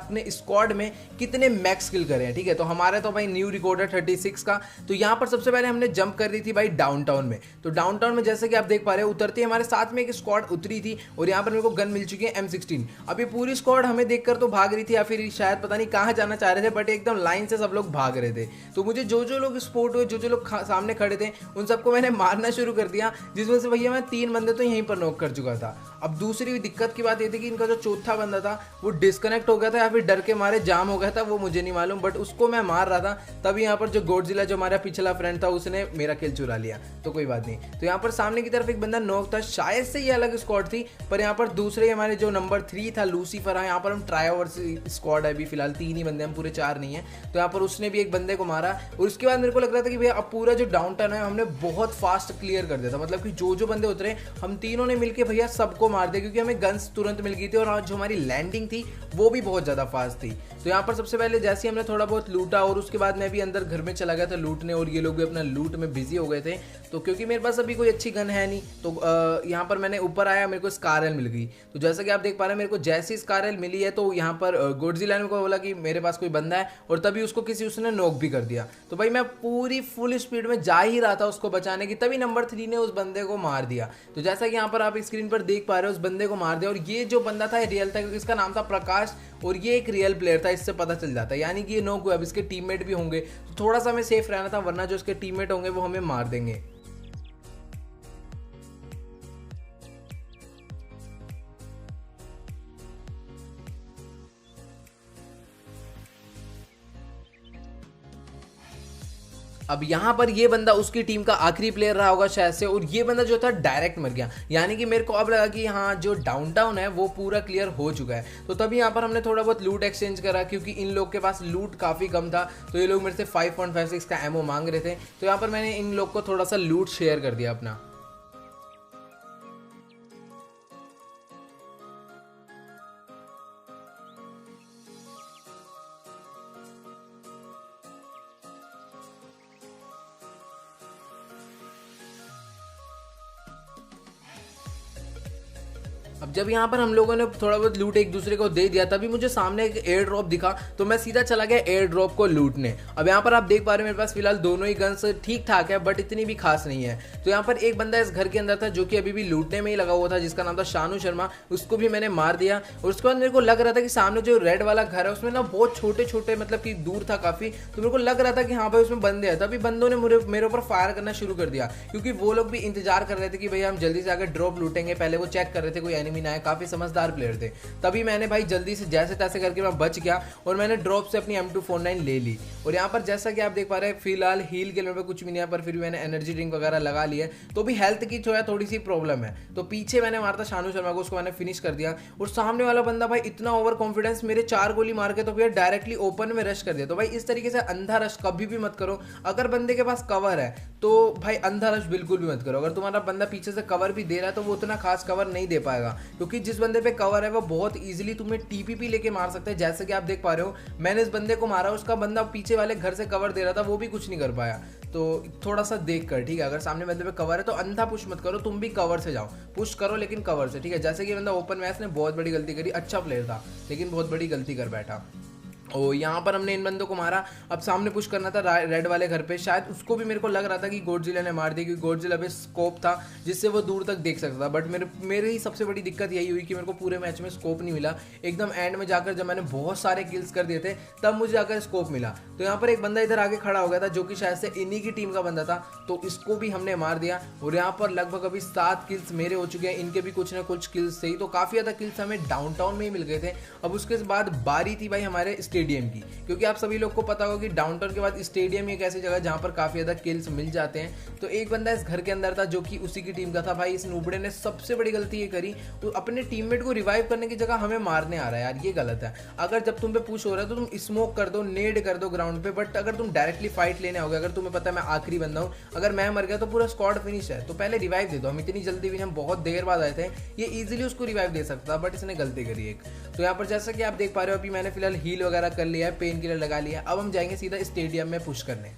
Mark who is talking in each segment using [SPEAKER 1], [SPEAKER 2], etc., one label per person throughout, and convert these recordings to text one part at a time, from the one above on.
[SPEAKER 1] अपने स्क्वाड में कितने मैक्स किल करे हैं। ठीक है, तो हमारा तो भाई न्यू रिकॉर्ड है 36 का। तो यहाँ पर सबसे पहले हमने जंप कर दी थी भाई डाउनटाउन में। तो डाउनटाउन में जैसे कि आप देख पा रहे हो उतरते हमारे साथ में एक स्क्वाड उतरी थी और यहाँ पर मेरे को गन मिल चुकी है M16। अभी पूरी स्क्वाड हमें देखकर तो भाग रही थी या फिर शायद पता नहीं कहाँ जाना चाह रहे थे, बट एकदम लाइन से सब लोग भाग रहे थे। तो मुझे जो जो लोग स्पोर्ट हुए, जो जो लोग सामने खड़े थे, उन सबको मैंने मारना शुरू कर दिया, जिस वजह से भैया मैं 3 बंदे तो यहीं पर नॉक कर चुका था। अब दूसरी दिक्कत की बात ये थी कि इनका जो चौथा बंदा था वो डिस्कनेक्ट हो गया था या फिर डर के मारे जाम हो गया था, वो मुझे नहीं मालूम, बट उसको मैं मार रहा था। तभी यहाँ पर जो गॉडजिला जो हमारा पिछला फ्रेंड था उसने मेरा किल चुरा लिया। तो कोई बात नहीं। तो यहाँ पर सामने की तरफ एक बंदा नॉक था, शायद से ये अलग स्क्वाड थी, पर यहाँ पर दूसरे हमारे जो नंबर 3 था लूसीफर, यहाँ पर हम ट्राईओवर स्क्वाड है अभी फिलहाल 3 ही बंदे, हम पूरे 4 नहीं है। तो यहाँ पर उसने भी एक बंदे को मारा और उसके बाद मेरे को लग रहा था कि भैया अब पूरा जो डाउनटाउन है हमने बहुत फास्ट क्लियर कर दिया था। मतलब कि जो जो बंदे उतरे हम तीनों ने मिलकर भैया सबको मार दिया, क्योंकि हमें गन्स तुरंत मिल गई थी और जो हमारी लैंडिंग थी वो भी बहुत ज़्यादा फास्ट थी। तो यहाँ पर सबसे पहले जैसे ही हमने थोड़ा बहुत लूटा और उसके बाद मैं भी अंदर घर में चला गया था लूटने, और ये लोग भी अपना लूट में बिजी हो गए थे। तो क्योंकि मेरे पास अभी कोई अच्छी गन है नहीं, तो यहाँ पर मैंने ऊपर आया, मेरे को स्कारल मिल गई। तो जैसा कि आप देख पा रहे हैं मेरे को जैसी स्कारल मिली है तो यहाँ पर गॉडजिला ने को बोला कि मेरे पास कोई बंदा है, और तभी उसको किसी उसने नॉक भी कर दिया। तो भाई मैं पूरी फुल स्पीड में जा ही रहा था उसको बचाने की, तभी नंबर 3 ने उस बंदे को मार दिया। तो जैसा कि यहाँ पर आप स्क्रीन पर देख पा रहे हो उस बंदे को मार दिया, और ये जो बंदा था रियल था, क्योंकि इसका नाम था प्रकाश और ये एक रियल प्लेयर था, इससे पता चल जाता है। यानी कि ये नॉक हुआ, अब इसके टीममेट भी होंगे तो थोड़ा सा हमें सेफ रहना था, वरना जो इसके टीममेट होंगे वो हमें मार देंगे। अब यहाँ पर ये बंदा उसकी टीम का आखिरी प्लेयर रहा होगा शायद से, और ये बंदा जो था डायरेक्ट मर गया। यानी कि मेरे को अब लगा कि हाँ जो डाउनटाउन है वो पूरा क्लियर हो चुका है। तो तभी यहाँ पर हमने थोड़ा बहुत लूट एक्सचेंज करा, क्योंकि इन लोग के पास लूट काफ़ी कम था। तो ये लोग मेरे से 5.56 का एमओ मांग रहे थे, तो यहाँ पर मैंने इन लोग को थोड़ा सा लूट शेयर कर दिया अपना। अब जब यहाँ पर हम लोगों ने थोड़ा बहुत लूट एक दूसरे को दे दिया, तभी मुझे सामने एक एयर ड्रॉप दिखा, तो मैं सीधा चला गया एयर ड्रॉप को लूटने। अब यहाँ पर आप देख पा रहे हो मेरे पास फिलहाल दोनों ही गन्स ठीक ठाक है, बट इतनी भी खास नहीं है। तो यहाँ पर एक बंदा इस घर के अंदर था जो कि अभी भी लूटने में ही लगा हुआ था, जिसका नाम था शानू शर्मा, उसको भी मैंने मार दिया। और उसके बाद मेरे को लग रहा था कि सामने जो रेड वाला घर है उसमें ना बहुत छोटे छोटे मतलब कि दूर था काफी, तो मेरे को लग रहा था कि हाँ भाई उसमें बंदे हैं। तभी बंदों ने मेरे ऊपर फायर करना शुरू कर दिया, क्योंकि वो लोग भी इंतजार कर रहे थे कि भैया हम जल्दी से आकर ड्रॉप लूटेंगे। पहले वो चेक कर रहे थे कोई एनिमी ना है, काफी समझदार प्लेयर थे। तभी मैंने भाई जल्दी से जैसे तैसे करके मैं बच गया और मैंने ड्रॉप से अपनी M249 ले ली। और यहाँ पर जैसा कि आप देख पा रहे हैं फिलहाल हील के लेवल पे कुछ भी नहीं है, पर फिर भी मैंने एनर्जी ड्रिंक वगैरह लगा ली है, तो भी हेल्थ की जो है थोड़ी सी प्रॉब्लम है। तो पीछे मैंने मारता शानू शर्मा को, उसको मैंने फिनिश कर दिया। और सामने वाला बंदा भाई इतना ओवर कॉन्फिडेंस, मेरे 4 गोली मार के तो भैया डायरेक्टली ओपन में रश कर दिया। तो भाई इस तरीके से अंधा रश कभी भी मत करो। अगर बंदे के पास कवर है तो भाई अंधा रश बिल्कुल भी मत करो। अगर तुम्हारा बंदा पीछे से कवर भी दे रहा है तो वो उतना खास कवर नहीं दे पाएगा, क्योंकि जिस बंदे पे कवर है वो बहुत इजीली तुम्हें टीपीपी लेके मार सकता है। जैसे कि आप देख पा रहे हो मैंने इस बंदे को मारा, उसका बंदा पीछे वाले घर से कवर दे रहा था, वो भी कुछ नहीं कर पाया। तो थोड़ा सा देख कर, ठीक है, अगर सामने बंदे पे कवर है तो अंधा पुश मत करो, तुम भी कवर से जाओ, पुश करो लेकिन कवर से, ठीक है। जैसे कि बंदा ओपन मैच ने बहुत बड़ी गलती करी, अच्छा प्लेयर था लेकिन बहुत बड़ी गलती कर बैठा। ओ यहाँ पर हमने इन बंदों को मारा। अब सामने पुश करना था रेड वाले घर पे, शायद उसको भी मेरे को लग रहा था कि गॉडजिला ने मार दिया, क्योंकि गॉडजिला पे स्कोप था जिससे वो दूर तक देख सकता था। बट मेरी ही सबसे बड़ी दिक्कत यही हुई कि मेरे को पूरे मैच में स्कोप नहीं मिला। एकदम एंड में जाकर जब मैंने बहुत सारे किल्स कर दिए थे तब मुझे जाकर स्कोप मिला। तो यहाँ पर एक बंदा इधर आगे खड़ा हो गया था जो कि शायद से इन्हीं की टीम का बंदा था, तो इसको भी हमने मार दिया। और यहाँ पर लगभग अभी 7 किल्स मेरे हो चुके हैं, इनके भी कुछ ना कुछ किल्स थे, तो काफ़ी ज़्यादा किल्स हमें डाउनटाउन में ही मिल गए थे। अब उसके बाद बारी थी भाई हमारे स्टेडियम की, क्योंकि आप सभी लोग को पता होगा कि डाउनटाउन के बाद स्टेडियम एक ऐसी जगह जहां पर काफी ज्यादा किल्स मिल जाते हैं। तो एक बंदा इस घर के अंदर था जो कि उसी की टीम का था। भाई इस नूबड़े ने सबसे बड़ी गलती ये करी, तो अपने टीममेट को रिवाइव करने की जगह हमें मारने आ रहा है यार, ये गलत है। अगर जब तुम पे पुश हो रहा है तो तुम स्मोक कर दो, नेड कर दो ग्राउंड पे, बट अगर तुम डायरेक्टली फाइट लेने आओगे, अगर तुम्हें पता है मैं आखिरी बंदा हूँ, अगर मैं मर गया तो पूरा स्क्वाड फिनिश है, तो पहले रिवाइव दे दो। हम इतनी जल्दी भी, हम बहुत देर बाद आए थे, ये इजीली उसको रिवाइव दे सकता, बट इसने गलती करी एक। तो यहाँ पर जैसा कि आप देख पा रहे हो अभी मैंने फिलहाल हील वगैरह कर लिया है, पेन किलर लगा लिया है। अब हम जाएंगे सीधा स्टेडियम में पुश करने।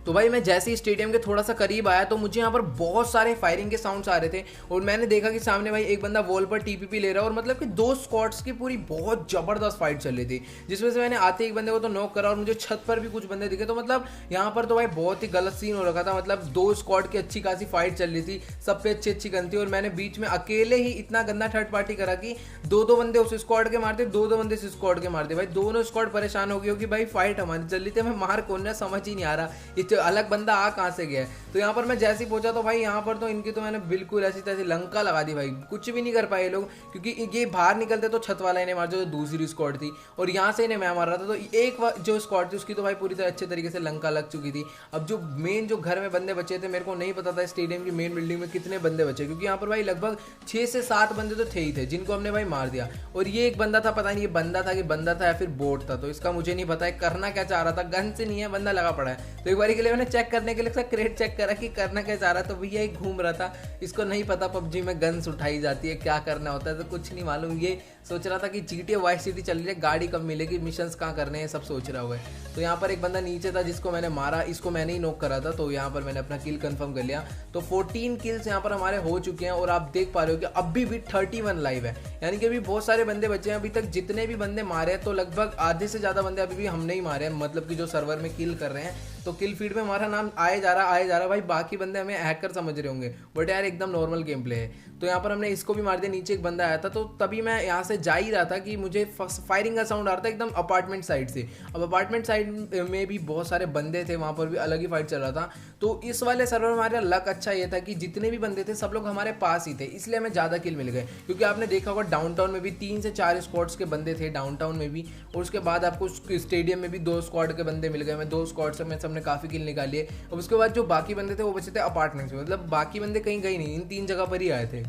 [SPEAKER 1] तो भाई मैं जैसे ही स्टेडियम के थोड़ा सा करीब आया तो मुझे यहाँ पर बहुत सारे फायरिंग के साउंड्स आ रहे थे और मैंने देखा कि सामने भाई एक बंदा वॉल पर टीपीपी ले रहा है और मतलब कि दो स्क्वाड्स की पूरी बहुत जबरदस्त फाइट चल रही थी, जिसमें से मैंने आते एक बंदे को तो नॉक करा और मुझे छत पर भी कुछ बंदे दिखे। तो मतलब यहाँ पर तो भाई बहुत ही गलत सीन हो रखा था, मतलब दो स्क्वाड की अच्छी खासी फाइट चल रही थी, सब पे अच्छी अच्छी गन थी और मैंने बीच में अकेले ही इतना गंदा थर्ड पार्टी करा कि दो बंदे उस स्क्वाड के मारते, दो बंदे इस स्क्वाड के मारते। भाई दोनों स्क्वाड परेशान हो गई होगी, भाई फाइट हमारी चल रही थी, मैं मार कौन है समझ ही नहीं आ रहा, ये अलग बंदा आ कहाँ से गया है। तो यहाँ पर मैं जैसे ही पहुंचा तो भाई यहाँ पर तो इनकी तो मैंने बिल्कुल ऐसी तैसी लंका लगा दी भाई, कुछ भी नहीं कर पाए लोग, क्योंकि ये बाहर निकलते तो छत वाला इन्हें मार जो दूसरी स्क्वाड थी और यहाँ से इन्हें मैं मार रहा था। तो एक जो स्क्वाड थी उसकी तो भाई पूरी तरह अच्छे तरीके से लंका लग चुकी थी। अब जो मेन जो घर में बंदे बचे थे, मेरे को नहीं पता था स्टेडियम की मेन बिल्डिंग में कितने बंदे बचे, क्योंकि यहाँ पर भाई लगभग 6 से 7 बंदे तो थे ही थे जिनको हमने भाई मार दिया। और ये एक बंदा था, पता नहीं ये बंदा था कि बंदा था या फिर बोट था, तो इसका मुझे नहीं पता है करना क्या चाह रहा था, गन से नहीं है बंदा लगा पड़ा है। तो एक बार के लिए मैंने चेक करने के लिए क्रेट चेक करा कि करना क्या चाह रहा, तो भैया एक घूम रहा था, इसको नहीं पता पबजी में गन्स उठाई जाती है, क्या करना होता है, तो कुछ नहीं मालूम, ये सोच रहा था कि GTA वाइस सिटी चल रही है, गाड़ी कब मिलेगी, मिशंस कहाँ करने हैं, सब सोच रहा हुआ है। तो यहाँ पर एक बंदा नीचे था जिसको मैंने मारा, इसको मैंने ही नॉक करा था, तो यहाँ पर मैंने अपना किल कंफर्म कर लिया। तो 14 किल्स यहाँ पर हमारे हो चुके हैं और आप देख पा रहे हो कि अभी भी 31 लाइव है, यानी कि अभी बहुत सारे बंदे बचे हैं। अभी तक जितने भी बंदे मारे हैं तो लगभग आधे से ज़्यादा बंदे अभी भी हमने ही मारे हैं, मतलब कि जो सर्वर में किल कर रहे हैं, तो किल फीड में हमारा नाम आए जा रहा भाई। बाकी बंदे हमें हैकर समझ रहे होंगे, बट यार एकदम नॉर्मल गेम प्ले है। तो यहाँ पर हमने इसको भी मार दिया, नीचे एक बंदा आया था, तो तभी मैं यहाँ से जा ही रहा था कि मुझे फायरिंग का साउंड आ रहा था एकदम अपार्टमेंट साइड से। अब अपार्टमेंट साइड में भी बहुत सारे बंदे थे, वहाँ पर भी अलग ही फाइट चल रहा था। तो इस वाले सर्वर में हमारा लक अच्छा ये था कि जितने भी बंदे थे सब लोग हमारे पास ही थे, इसलिए हमें ज़्यादा किल मिल गए। क्योंकि आपने देखा होगा डाउनटाउन में भी 3 से 4 स्क्वाड्स के बंदे थे डाउनटाउन में भी, और उसके बाद आपको स्टेडियम में भी 2 स्क्वाड के बंदे मिल गए। मैं 2 स्क्वाड से सबने काफ़ी किल निकाली है। और उसके बाद जो बाकी बंदे थे वो बचे थे अपार्टमेंट्स में, मतलब बाकी बंदे कहीं गए नहीं, इन 3 जगह पर ही आए थे।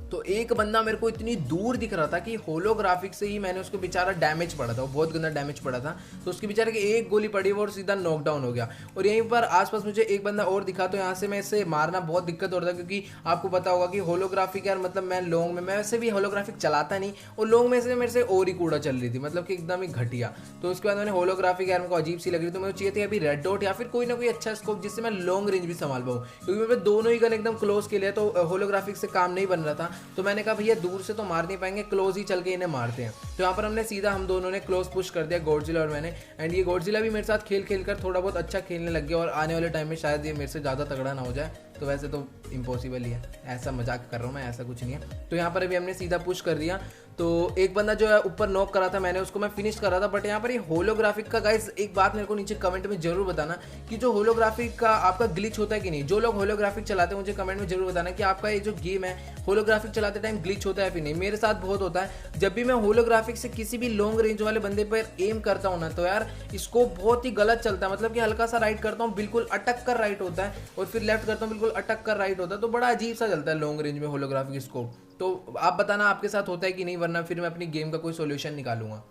[SPEAKER 1] तो एक बंदा मेरे को इतनी दूर दिख रहा था कि होलोग्राफिक से ही मैंने उसको बेचारा डैमेज पड़ा था, वो बहुत गंदा डैमेज पड़ा था। तो उसके बेचारे की एक गोली पड़ी वो और सीधा नॉकडाउन हो गया। और यहीं पर आसपास मुझे एक बंदा और दिखा, तो यहाँ से मैं इससे मारना बहुत दिक्कत हो रहा था, क्योंकि आपको पता होगा कि होलोग्राफिक यार, मतलब मैं लॉन्ग में, मैं वैसे भी होलोग्राफिक चलाता नहीं, और लॉन्ग में से मेरे से और ही कूड़ा चल रही थी, मतलब कि एकदम ही घटिया। तो उसके बाद मैंने होलोग्राफिक यार मेरे को अजीब सी लग रही, तो मुझे चाहिए थी अभी रेड डॉट या फिर कोई ना कोई अच्छा स्कोप जिससे मैं लॉन्ग रेंज भी संभाल पाऊँ, क्योंकि मेरे दोनों ही गन एकदम क्लोज के लिए, तो होलोग्राफिक से काम नहीं बन रहा था। तो मैंने कहा भैया दूर से तो मार नहीं पाएंगे, क्लोज ही चल के इन्हें मारते हैं। तो यहाँ पर हमने सीधा हम दोनों ने क्लोज पुश कर दिया, गॉडजिला और मैंने। एंड ये गॉडजिला भी मेरे साथ खेल कर थोड़ा बहुत अच्छा खेलने लग गया, और आने वाले टाइम में शायद ये मेरे से ज़्यादा तगड़ा ना हो जाए। तो वैसे तो इम्पॉसिबल ही है, ऐसा मजाक कर रहा हूँ मैं, ऐसा कुछ नहीं है। तो यहाँ पर अभी हमने सीधा पुश कर दिया। तो एक बंदा जो है ऊपर नॉक करा था मैंने, उसको मैं फिनिश कर रहा था। बट यहाँ पर ये होलोग्राफिक का गाइस एक बात मेरे को नीचे कमेंट में जरूर बताना कि जो होलोग्राफिक का आपका ग्लिच होता है कि नहीं। जो लोग होलोग्राफिक चलाते हैं मुझे कमेंट में जरूर बताना कि आपका ये जो गेम है होलोग्राफिक चलाते टाइम ग्लिच होता है फिर नहीं। मेरे साथ बहुत होता है, जब भी मैं होलोग्राफिक से किसी भी लॉन्ग रेंज वाले बंदे पर एम करता हूँ ना, तो यार इसको बहुत ही गलत चलता है। मतलब कि हल्का सा राइट करता हूँ बिल्कुल अटक कर राइट होता है, और फिर लेफ्ट करता हूँ बिल्कुल अटक कर राइट होता है। तो बड़ा अजीब सा चलता है लॉन्ग रेंज में होलोग्राफिक स्कोप। तो आप बताना आपके साथ होता है कि नहीं, वरना फिर मैं अपनी गेम का कोई सोल्यूशन निकालूंगा।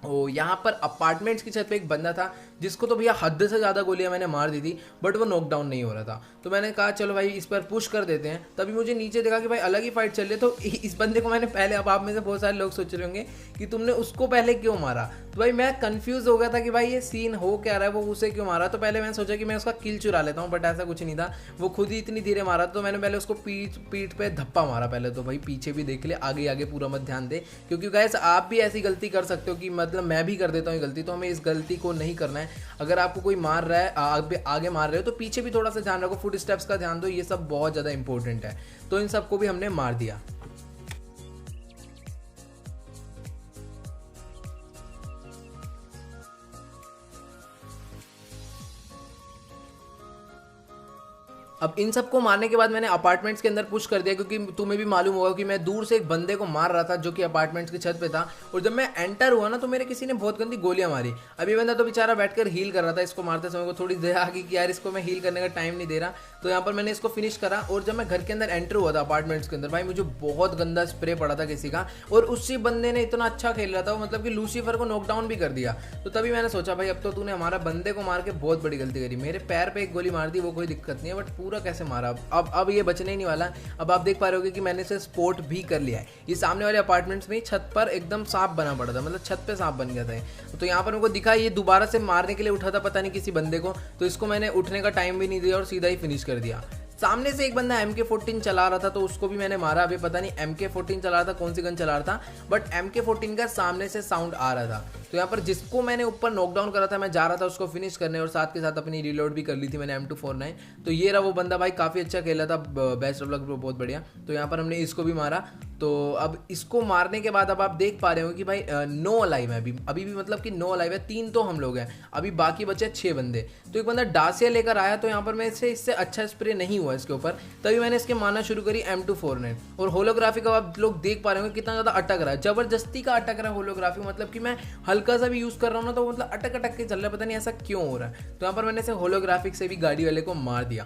[SPEAKER 1] ओ यहाँ पर अपार्टमेंट्स की छत पे एक बंदा था जिसको तो भैया हद से ज़्यादा गोलियां मैंने मार दी थी, बट वो नॉकडाउन नहीं हो रहा था। तो मैंने कहा चलो भाई इस पर पुश कर देते हैं। तभी मुझे नीचे देखा कि भाई अलग ही फाइट चल रही है। तो इस बंदे को मैंने पहले, अब आप में से बहुत सारे लोग सोच रहे होंगे कि तुमने उसको पहले क्यों मारा। तो भाई मैं कंफ्यूज हो गया था कि भाई ये सीन हो क्या रहा है, वो उसे क्यों मारा। तो पहले मैंने सोचा कि मैं उसका किल चुरा लेता हूँ, बट ऐसा कुछ नहीं था, वो खुद ही इतनी धीरे मारा। तो मैंने पहले उसको पीठ पे धप्पा मारा पहले। तो भाई पीछे भी देख ले, आगे आगे पूरा मत ध्यान दे, क्योंकि गाइस आप भी ऐसी गलती कर सकते हो कि मतलब मैं भी कर देता हूँ गलती। तो हमें इस गलती को नहीं करना है। अगर आपको कोई मार रहा है, आगे मार रहे हो, तो पीछे भी थोड़ा सा ध्यान रखो, फुट स्टेप्स का ध्यान दो, ये सब बहुत ज़्यादा इंपॉर्टेंट है। तो इन सबको भी हमने मार दिया। अब इन सबको मारने के बाद मैंने अपार्टमेंट्स के अंदर पुश कर दिया, क्योंकि तुम्हें भी मालूम होगा कि मैं दूर से एक बंदे को मार रहा था जो कि अपार्टमेंट्स की छत पे था। और जब मैं एंटर हुआ ना, तो मेरे किसी ने बहुत गंदी गोलियां मारी। अभी बंदा तो बेचारा बैठकर हील कर रहा था, इसको मारते समय को थोड़ी देर आ गई कि यार इसको मैं हील करने का टाइम नहीं दे रहा। तो यहाँ पर मैंने इसको फिनिश करा। और जब मैं घर के अंदर एंटर हुआ था अपार्टमेंट्स के अंदर, भाई मुझे बहुत गंदा स्प्रे पड़ा था किसी का, और उसी बंदे ने इतना अच्छा खेल रहा था, मतलब कि लूसीफर को नॉकडाउन भी कर दिया। तो तभी मैंने सोचा भाई अब तो तूने हमारा बंदे को मार के बहुत बड़ी गलती करी। मेरे पैर पे एक गोली मार दी, वो कोई दिक्कत नहीं है, बट पूरा कैसे मारा। अब ये बचने ही नहीं वाला। अब आप देख पा रहे होगे कि मैंने इसे स्पोर्ट भी कर लिया है। ये सामने वाले अपार्टमेंट्स में छत पर एकदम सांप बना पड़ा था, मतलब छत पे सांप बन गया था। तो यहाँ पर मेरे को दिखा ये दोबारा से मारने के लिए उठा था पता नहीं किसी बंदे को, तो इसको मैंने उठने का टाइम भी नहीं दिया और सीधा ही फिनिश कर दिया। सामने से एक बंदा MK14 चला रहा था तो उसको भी मैंने मारा। अभी पता नहीं MK14 चला रहा था, कौन सी गन चला रहा था, बट MK14 का सामने से साउंड आ रहा था। तो यहाँ पर जिसको मैंने ऊपर नॉकडाउन करा था मैं जा रहा था उसको फिनिश करने, और साथ के साथ अपनी रीलोड भी कर ली थी मैंने M249। तो ये रहा वो बंदा, भाई काफ़ी अच्छा खेला था, बेस्ट ऑफ लक ब्रो, बहुत बढ़िया। तो यहाँ पर हमने इसको भी मारा। तो अब इसको मारने के बाद अब आप देख पा रहे हो कि भाई 9 अलाइव है अभी भी, मतलब कि 9 अलाइव है, 3 तो हम लोग हैं, अभी बाकी बचे 6 बंदे। तो एक बंदा डासिया लेकर आया, तो यहाँ पर मैं इससे अच्छा स्प्रे नहीं हुआ इसके ऊपर, तभी मैंने इसके मारना शुरू करी M249। और होलोग्राफी का आप लोग देख पा रहे हो कितना ज़्यादा अटक रहा है, जबरदस्ती का अटक रहा है होलोग्राफी, मतलब कि मैं हल्का सा भी यूज़ कर रहा हूँ ना तो मतलब अटक अटक के चल रहा है, पता नहीं ऐसा क्यों हो रहा है। तो यहाँ पर मैंने इसे होलोग्राफिक से भी गाड़ी वाले को मार दिया।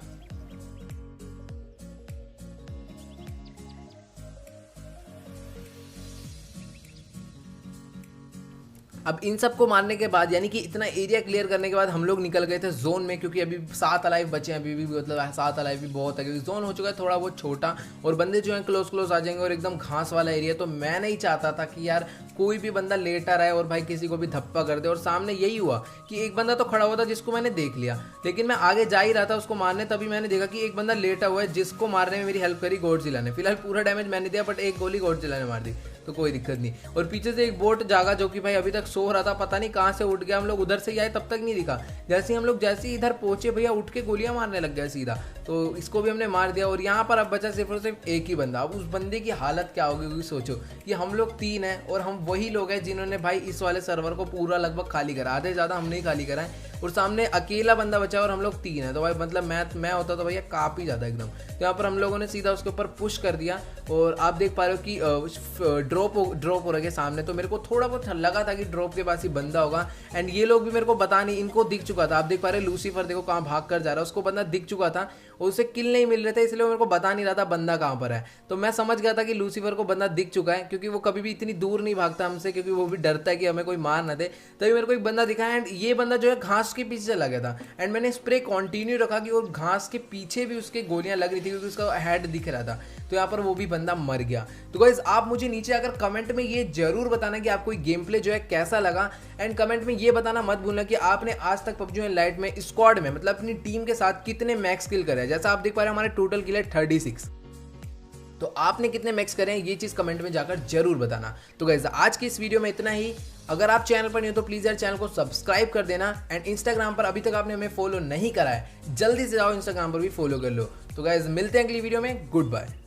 [SPEAKER 1] अब इन सबको मारने के बाद, यानी कि इतना एरिया क्लियर करने के बाद हम लोग निकल गए थे जोन में, क्योंकि अभी 7 अलाइव बचे हैं अभी भी, मतलब 7 अलाइव भी बहुत है, क्योंकि जोन हो चुका है थोड़ा बहुत छोटा और बंदे जो हैं क्लोज आ जाएंगे और एकदम घास वाला एरिया। तो मैं नहीं चाहता था कि यार कोई भी बंदा लेटा रहे और भाई किसी को भी धप्पा कर दे। और सामने यही हुआ कि एक बंदा तो खड़ा हुआ था जिसको मैंने देख लिया, लेकिन मैं आगे जा ही रहा था उसको मारने, तभी मैंने देखा कि एक बंदा लेटा हुआ है जिसको मारने में मेरी हेल्प करी गॉडजिला ने। फिलहाल पूरा डैमेज मैंने दिया, बट एक गोली गॉडजिला ने मार दी, तो कोई दिक्कत नहीं। और पीछे से एक बोट जागा जो कि भाई अभी तक सो रहा था, पता नहीं कहाँ से उठ गया, हम लोग उधर से ही आए तब तक नहीं दिखा। जैसे ही हम लोग इधर पहुंचे भैया उठ के गोलियां मारने लग गया सीधा, तो इसको भी हमने मार दिया। और यहाँ पर अब बचा सिर्फ और सिर्फ एक ही बंदा। अब उस बंदे की हालत क्या होगी, क्योंकि सोचो कि हम लोग 3 हैं और हम वही लोग हैं जिन्होंने भाई इस वाले सर्वर को पूरा लगभग खाली करा, आधे ज़्यादा हमने ही खाली करा है, और सामने अकेला बंदा बचा और हम लोग 3 हैं। तो भाई मतलब मैं होता तो भैया काफ़ी ज़्यादा एकदम। तो यहाँ पर हम लोगों ने सीधा उसके ऊपर पुश कर दिया और आप देख पा रहे हो कि ड्रॉप हो रहा है सामने। तो मेरे को थोड़ा बहुत लगा था कि ड्रॉप के पास ही बंदा होगा, एंड ये लोग भी मेरे को बता नहीं, इनको दिख चुका था। आप देख पा रहे लूसीफर देखो कहाँ भाग कर जा रहा है, उसको बंदा दिख चुका था और उसे किल नहीं मिल रहे थे, इसलिए मेरे को बता नहीं रहा था बंदा कहाँ पर है। तो मैं समझ गया था कि लूसीफर को बंदा दिख चुका है, क्योंकि वो कभी भी इतनी दूर नहीं भागता हमसे, क्योंकि वो भी डरता है कि हमें कोई मार ना दे। तभी मेरे को एक बंदा दिखा, एंड ये बंदा जो है घास के पीछे चला गया था, एंड मैंने स्प्रे कंटिन्यू रखा कि वो घास के पीछे भी उसके गोलियां लग रही थी, क्योंकि उसका हेड दिख रहा था। तो यहाँ पर वो भी बंदा मर गया। तो गाइस आप मुझे नीचे अगर कमेंट में ये जरूर बताना कि आपको गेम प्ले जो है कैसा लगा, एंड कमेंट में ये बताना मत भूलना कि आपने आज तक PUBG लाइट में स्क्वाड में, मतलब अपनी टीम के साथ कितने मैक्स किल करे। जैसा आप देख पा रहे हैं हमारे टोटल किल है 36, तो आपने कितने मैक्स करे हैं ये चीज़ कमेंट में जाकर जरूर बताना। तो गाइस आज की इस वीडियो में इतना ही। अगर आप चैनल पर नहीं हो तो प्लीज़ यार चैनल को सब्सक्राइब कर देना, एंड इंस्टाग्राम पर अभी तक आपने हमें फॉलो नहीं करा है, जल्दी से जाओ इंस्टाग्राम पर भी फॉलो कर लो। तो गाइस मिलते हैं अगली वीडियो में, गुड बाय।